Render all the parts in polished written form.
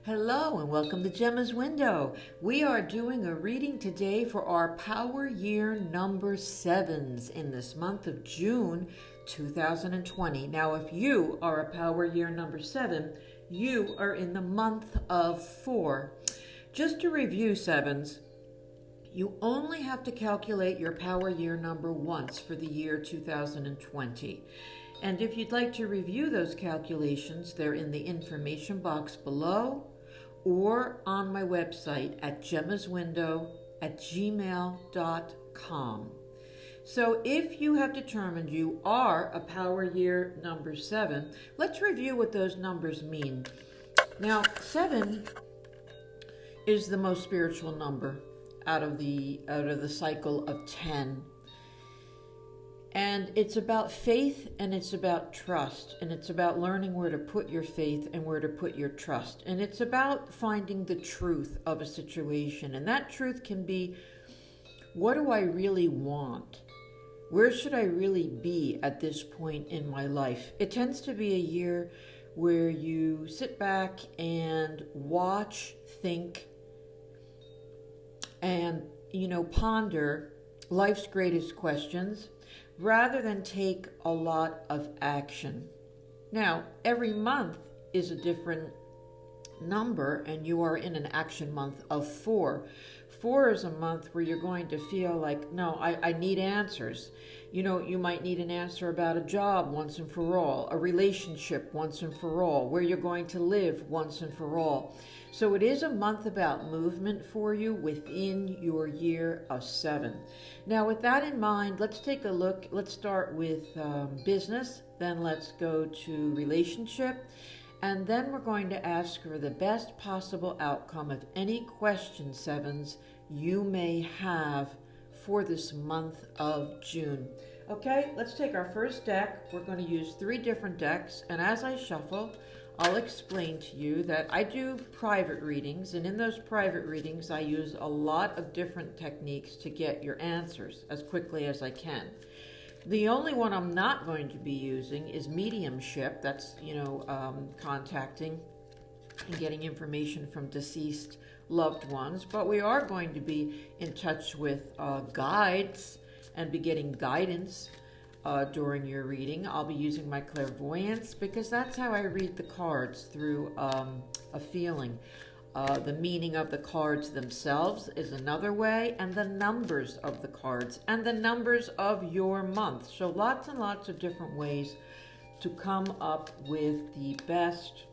Hello and welcome to Gemma's Window. We are doing a reading today for our power year number 7s in this month of June 2020. Now, if you are a power year number 7, you are in the month of 4. Just to review 7s, you only have to calculate your power year number once for the year 2020. And if you'd like to review those calculations, they're in the information box below or on my website at gemmaswindow@gmail.com. So if you have determined you are a power year number 7, let's review what those numbers mean. Now, 7 is the most spiritual number out of the cycle of 10. And it's about faith and it's about trust, and it's about learning where to put your faith and where to put your trust. And it's about finding the truth of a situation. And that truth can be, what do I really want? Where should I really be at this point in my life? It tends to be a year where you sit back and watch, think, and, ponder life's greatest questions, rather than take a lot of action. Now, every month is a different number, and you are in an action month of 4. 4 is a month where you're going to feel like, no, I need answers. You might need an answer about a job once and for all, a relationship once and for all, where you're going to live once and for all. So it is a month about movement for you within your year of 7. Now, with that in mind, let's take a look. Let's start with business, then let's go to relationship, and then we're going to ask for the best possible outcome of any question, 7s, you may have for this month of June. Okay, let's take our first deck. We're going to use 3 different decks, and as I shuffle, I'll explain to you that I do private readings, and in those private readings, I use a lot of different techniques to get your answers as quickly as I can. The only one I'm not going to be using is mediumship. That's, contacting and getting information from deceased loved ones. But we are going to be in touch with guides and be getting guidance during your reading. I'll be using my clairvoyance because that's how I read the cards, through a feeling. The meaning of the cards themselves is another way, and the numbers of the cards, and the numbers of your month. So lots and lots of different ways to come up with the best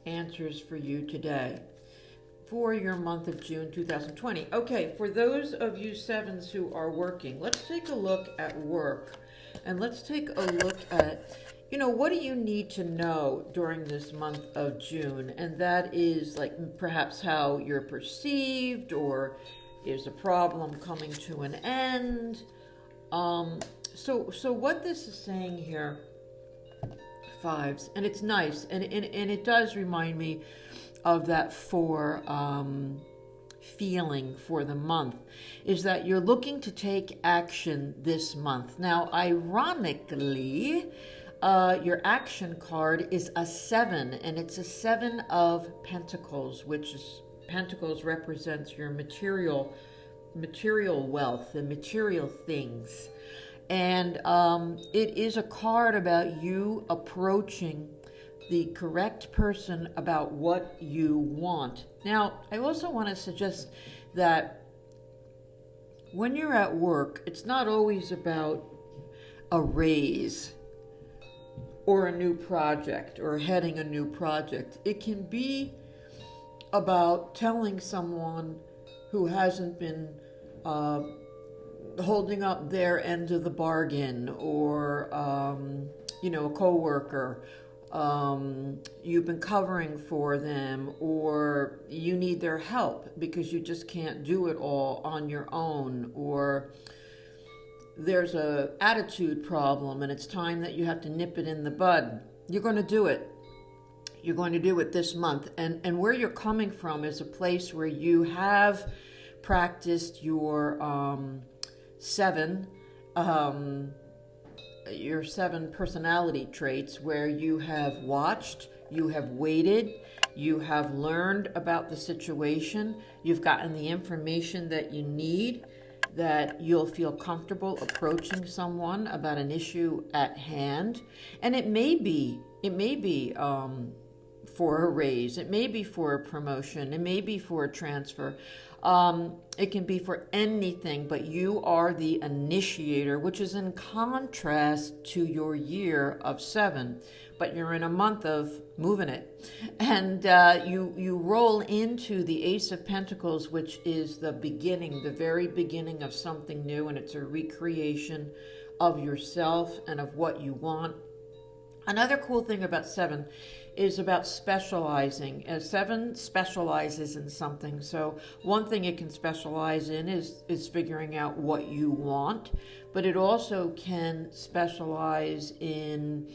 answers for you today for your month of June 2020. Okay, for those of you 7s who are working, let's take a look at work, and let's take a look at, what do you need to know during this month of June? And that is like perhaps how you're perceived, or is a problem coming to an end? So what this is saying here, 5s, and it's nice, and it does remind me of that 4 feeling for the month, is that you're looking to take action this month. Now, ironically, your action card is a 7, and it's a 7 of Pentacles, which is, Pentacles represents your material wealth, the material things. And it is a card about you approaching the correct person about what you want. Now, I also want to suggest that when you're at work, it's not always about a raise or a new project or heading a new project. It can be about telling someone who hasn't been holding up their end of the bargain, or a coworker. You've been covering for them, or you need their help because you just can't do it all on your own, or there's a attitude problem and it's time that you have to nip it in the bud. You're going to do it. You're going to do it this month. And where you're coming from is a place where you have practiced your 7 personality traits, where you have watched, you have waited, You have learned about the situation. You've gotten the information that you need, that you'll feel comfortable approaching someone about an issue at hand. And it may be for a raise, it may be for a promotion, it may be for a transfer. It can be for anything, but you are the initiator, which is in contrast to your year of 7. But you're in a month of moving it. And you roll into the Ace of Pentacles, which is the beginning, the very beginning of something new, and it's a recreation of yourself and of what you want. Another cool thing about 7 is about specializing. As 7 specializes in something. So one thing it can specialize in is figuring out what you want, but it also can specialize in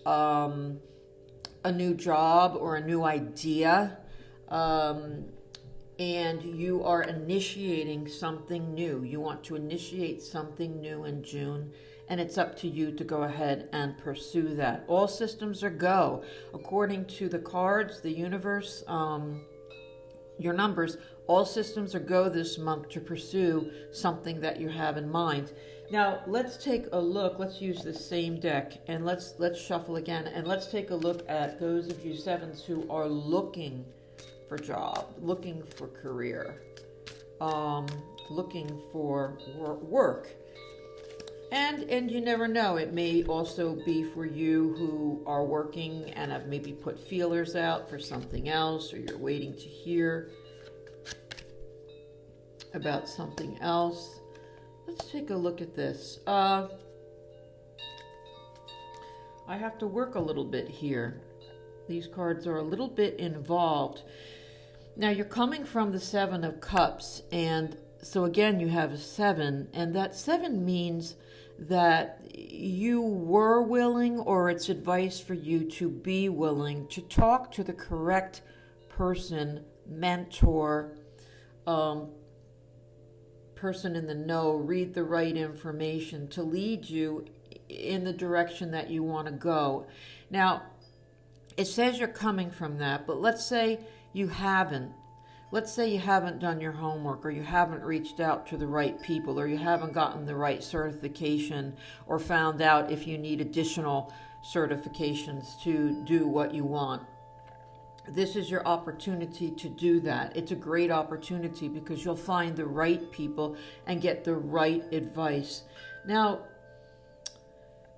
a new job or a new idea, and you are initiating something new. You want to initiate something new in June, and it's up to you to go ahead and pursue that. All systems are go. According to the cards, the universe, your numbers, all systems are go this month to pursue something that you have in mind. Now, let's take a look. Let's use the same deck, and let's shuffle again, and let's take a look at those of you 7s who are looking for job, looking for career, looking for work. And you never know, it may also be for you who are working and have maybe put feelers out for something else, or you're waiting to hear about something else. Let's take a look at this. I have to work a little bit here. These cards are a little bit involved. Now, you're coming from the 7 of Cups, and so again, you have a 7, and that 7 means that you were willing, or it's advice for you to be willing to talk to the correct person, mentor, person in the know, read the right information to lead you in the direction that you want to go. Now, it says you're coming from that, but let's say you haven't. Let's say you haven't done your homework, or you haven't reached out to the right people, or you haven't gotten the right certification, or found out if you need additional certifications to do what you want. This is your opportunity to do that. It's a great opportunity because you'll find the right people and get the right advice. Now,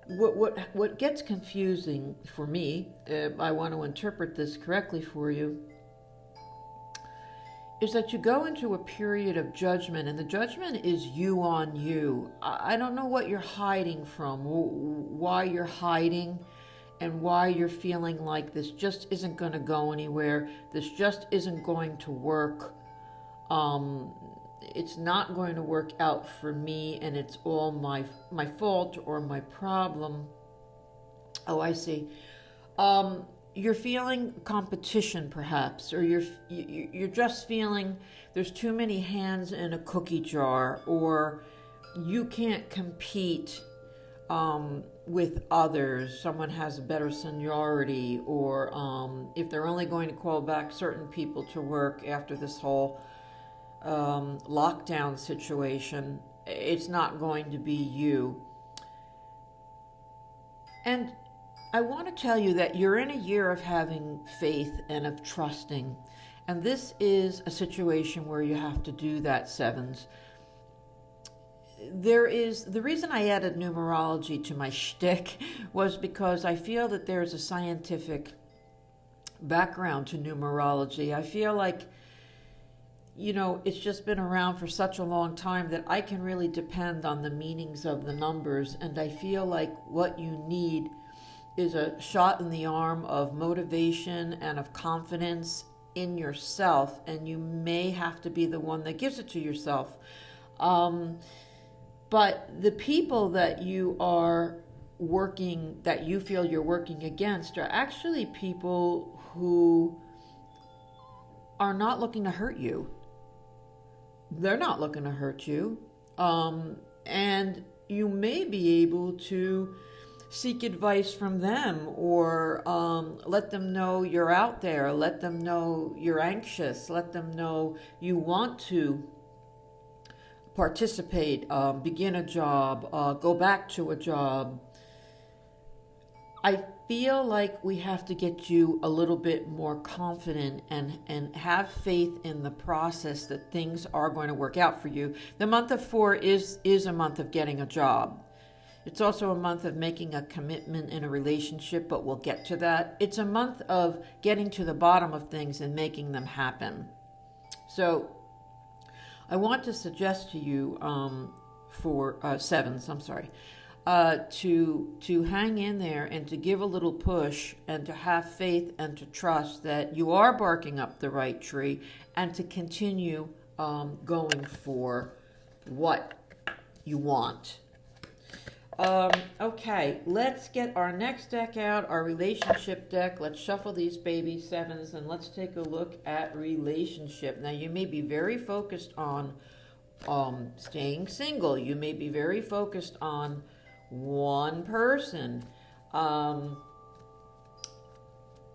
what gets confusing for me, I want to interpret this correctly for you, is that you go into a period of judgment, and the judgment is you on you. I don't know what you're hiding from, why you're hiding, and why you're feeling like this just isn't going to go anywhere. This just isn't going to work. It's not going to work out for me, and it's all my fault or my problem. Oh, I see. You're feeling competition, perhaps, or you're just feeling there's too many hands in a cookie jar, or you can't compete with others. Someone has a better seniority, or if they're only going to call back certain people to work after this whole lockdown situation, it's not going to be you. And I want to tell you that you're in a year of having faith and of trusting. And this is a situation where you have to do that, 7s. The reason I added numerology to my shtick was because I feel that there's a scientific background to numerology. I feel like, it's just been around for such a long time that I can really depend on the meanings of the numbers. And I feel like what you need is a shot in the arm of motivation and of confidence in yourself, and you may have to be the one that gives it to yourself. But the people that you are working, that you feel you're working against, are actually people who are not looking to hurt you. They're not looking to hurt you. And you may be able to seek advice from them, or let them know you're out there, let them know you're anxious, let them know you want to participate, begin a job, go back to a job. I feel like we have to get you a little bit more confident and have faith in the process that things are going to work out for you. The month of 4 is a month of getting a job. It's also a month of making a commitment in a relationship, but we'll get to that. It's a month of getting to the bottom of things and making them happen. So I want to suggest to you for sevens, to hang in there and to give a little push and to have faith and to trust that you are barking up the right tree, and to continue going for what you want. Okay, let's get our next deck out, our relationship deck. Let's shuffle these baby sevens and let's take a look at relationship. Now, you may be very focused on staying single. You may be very focused on one person.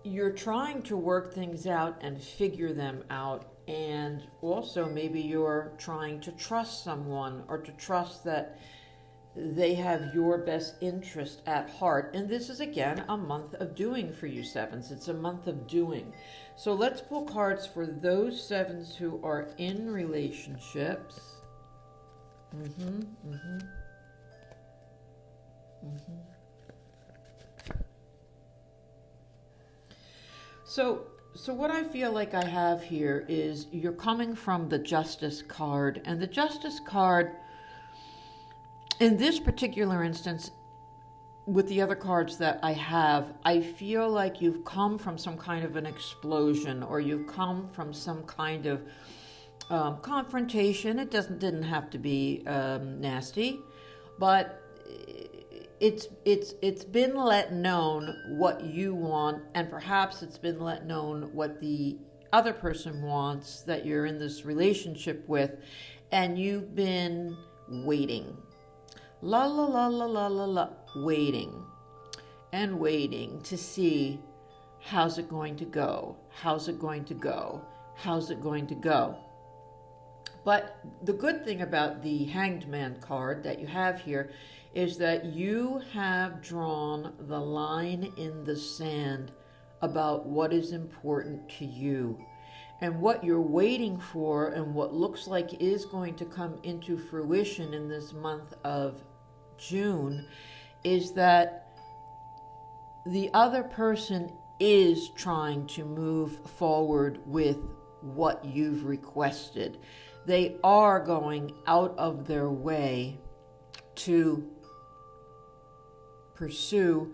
You're trying to work things out and figure them out. And also maybe you're trying to trust someone, or to trust that they have your best interest at heart. And this is, again, a month of doing for you, sevens. It's a month of doing. So let's pull cards for those sevens who are in relationships. So what I feel like I have here is you're coming from the Justice card, and the Justice card, in this particular instance, with the other cards that I have, I feel like you've come from some kind of an explosion, or you've come from some kind of confrontation. It didn't have to be nasty, but it's been let known what you want, and perhaps it's been let known what the other person wants that you're in this relationship with, and you've been waiting. Waiting and waiting to see, how's it going to go? How's it going to go? How's it going to go? But the good thing about the Hanged Man card that you have here is that you have drawn the line in the sand about what is important to you. And what you're waiting for, and what looks like is going to come into fruition in this month of June, is that the other person is trying to move forward with what you've requested. They are going out of their way to pursue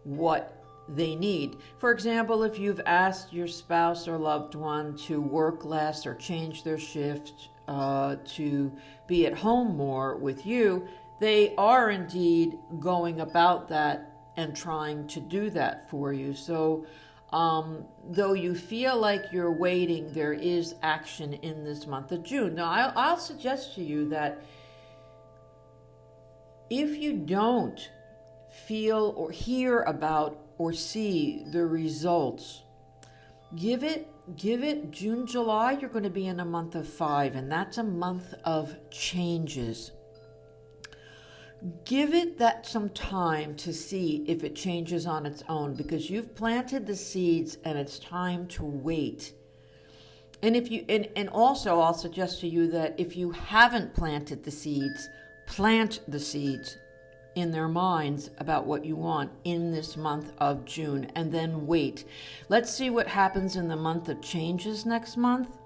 what they need. For example, if you've asked your spouse or loved one to work less or change their shift, to be at home more with you, they are indeed going about that and trying to do that for you. So though you feel like you're waiting, there is action in this month of June. Now, I'll suggest to you that if you don't feel or hear about or see the results, give it June, July. You're going to be in a month of 5, and that's a month of changes. Give it that some time to see if it changes on its own, because you've planted the seeds and it's time to wait. And if you and also I'll suggest to you that if you haven't planted the seeds, plant the seeds in their minds about what you want in this month of June, and then wait. Let's see what happens in the month of changes next month.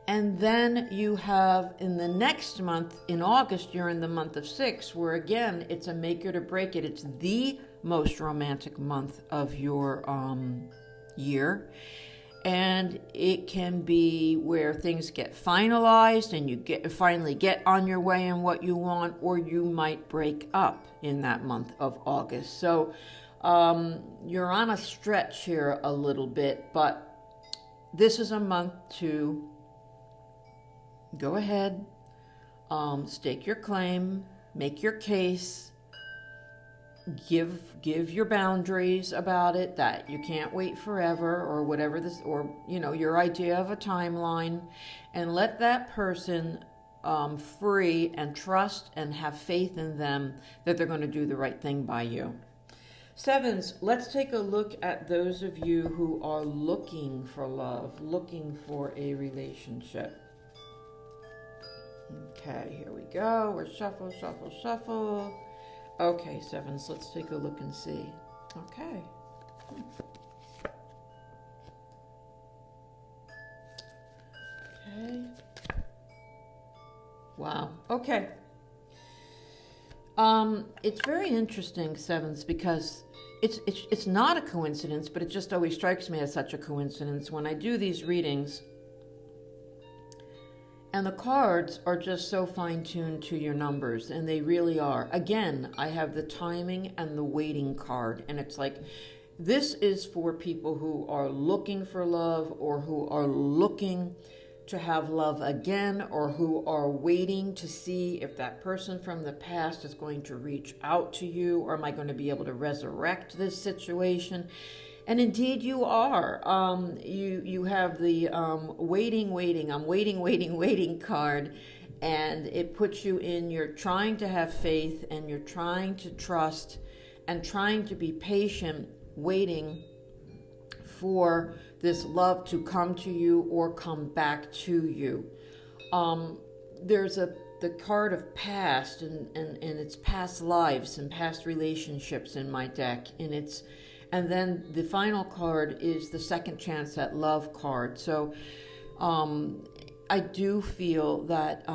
And then you have in the next month, in August, you're in the month of 6, where again, it's a make it or break it. It's the most romantic month of your year. And it can be where things get finalized and you finally get on your way in what you want, or you might break up in that month of August. So you're on a stretch here a little bit, but this is a month to go ahead, stake your claim, make your case, give your boundaries about it, that you can't wait forever, or whatever this, or your idea of a timeline, and let that person free, and trust and have faith in them that they're going to do the right thing by you. Sevens, let's take a look at those of you who are looking for love, looking for a relationship. Okay, here we go. We're shuffle, shuffle, shuffle. Okay, sevens, let's take a look and see. Okay. Okay. Wow. Okay. It's very interesting, sevens, because it's not a coincidence, but it just always strikes me as such a coincidence when I do these readings. And the cards are just so fine-tuned to your numbers, and they really are. Again, I have the timing and the waiting card, and it's like, this is for people who are looking for love, or who are looking to have love again, or who are waiting to see if that person from the past is going to reach out to you, or am I going to be able to resurrect this situation? And indeed you are. You have the I'm waiting card, and it puts you in, you're trying to have faith, and you're trying to trust, and trying to be patient, waiting for this love to come to you or come back to you. There's the card of past, and it's past lives and past relationships in my deck, and then the final card is the second chance at love card. So I do feel that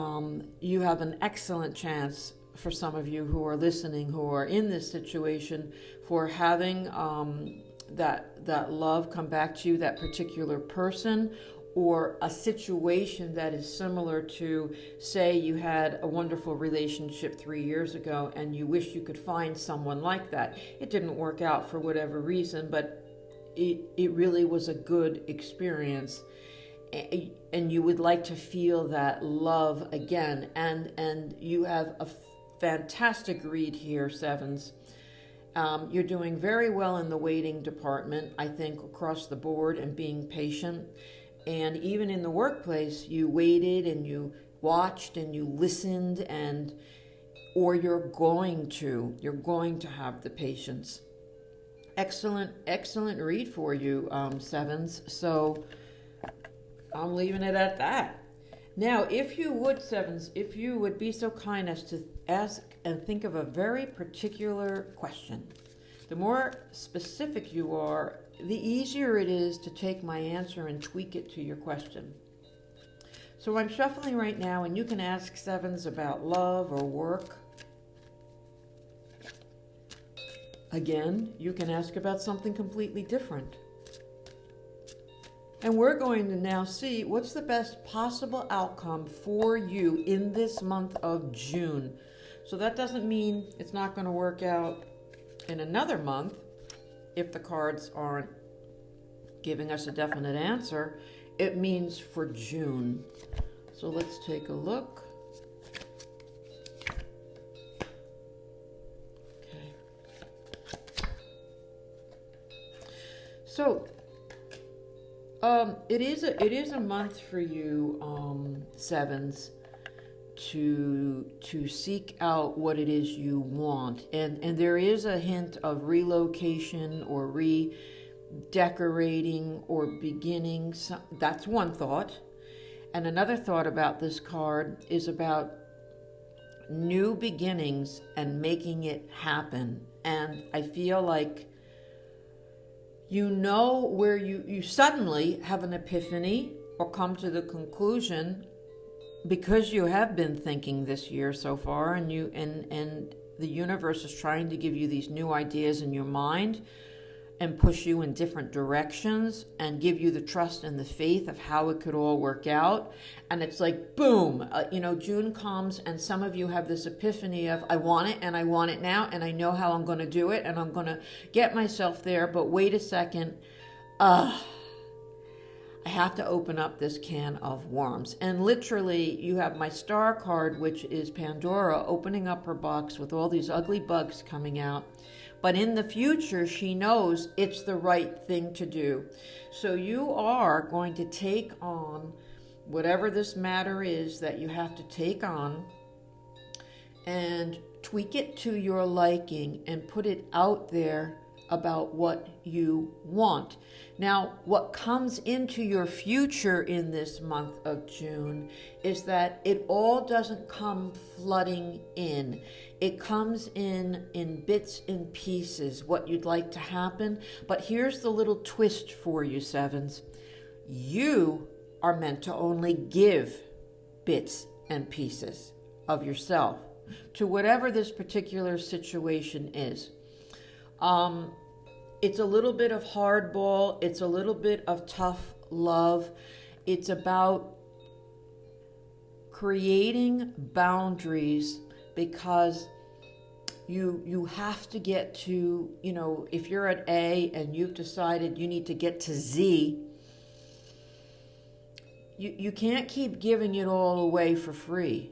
you have an excellent chance, for some of you who are listening, who are in this situation, for having that love come back to you, that particular person, or a situation that is similar to, say you had a wonderful relationship 3 years ago and you wish you could find someone like that. It didn't work out for whatever reason, but it really was a good experience, and you would like to feel that love again. And you have a fantastic read here, sevens. You're doing very well in the waiting department, I think, across the board, and being patient. And even in the workplace, you waited and you watched and you listened, or you're going to have the patience. Excellent read for you, sevens. So I'm leaving it at that. Now, if you would, sevens, if you would be so kind as to ask and think of a very particular question. The more specific you are, the easier it is to take my answer and tweak it to your question. So I'm shuffling right now, and you can ask, sevens, about love or work. Again, you can ask about something completely different. And we're going to now see what's the best possible outcome for you in this month of June. So that doesn't mean it's not going to work out in another month if the cards aren't giving us a definite answer. It means for June. So let's take a look. Okay. So it is a month for you, sevens, to seek out what it is you want, and there is a hint of relocation or redecorating or beginning. That's one thought. And another thought about this card is about new beginnings and making it happen. And I feel like where you suddenly have an epiphany or come to the conclusion, because you have been thinking this year so far, and the universe is trying to give you these new ideas in your mind and push you in different directions and give you the trust and the faith of how it could all work out. And it's like, boom, June comes, and some of you have this epiphany of, I want it, and I want it now, and I know how I'm going to do it, and I'm going to get myself there. But wait a second, I have to open up this can of worms. And literally, you have my star card, which is Pandora opening up her box with all these ugly bugs coming out. But in the future, she knows it's the right thing to do. So you are going to take on whatever this matter is that you have to take on and tweak it to your liking and put it out there about what you want. Now, what comes into your future in this month of June is that it all doesn't come flooding in. It comes in bits and pieces, what you'd like to happen. But here's the little twist for you, sevens. You are meant to only give bits and pieces of yourself to whatever this particular situation is. It's a little bit of hardball. It's a little bit of tough love. It's about creating boundaries because you have to get to, if you're at A and you've decided you need to get to Z, you can't keep giving it all away for free.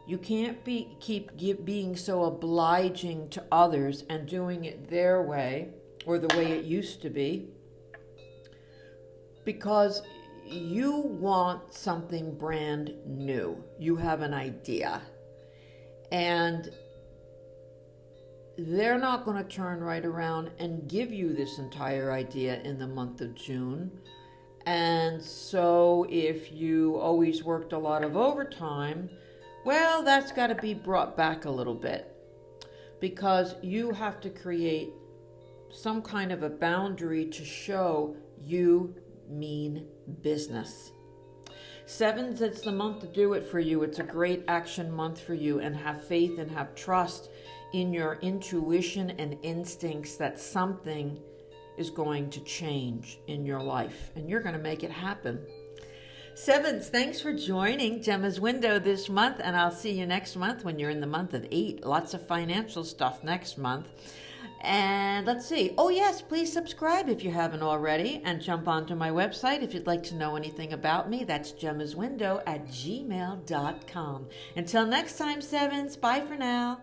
You can't keep being so obliging to others and doing it their way or the way it used to be, because you want something brand new. You have an idea. And they're not going to turn right around and give you this entire idea in the month of June. And so if you always worked a lot of overtime, well, that's got to be brought back a little bit, because you have to create some kind of a boundary to show you mean business. Sevens, it's the month to do it for you. It's a great action month for you, and have faith and have trust in your intuition and instincts that something is going to change in your life, and you're going to make it happen. Sevens, thanks for joining Gemma's Window this month, and I'll see you next month when you're in the month of 8. Lots of financial stuff next month. And let's see. Oh, yes, please subscribe if you haven't already, and jump onto my website if you'd like to know anything about me. That's gemmaswindow@gmail.com. Until next time, sevens, bye for now.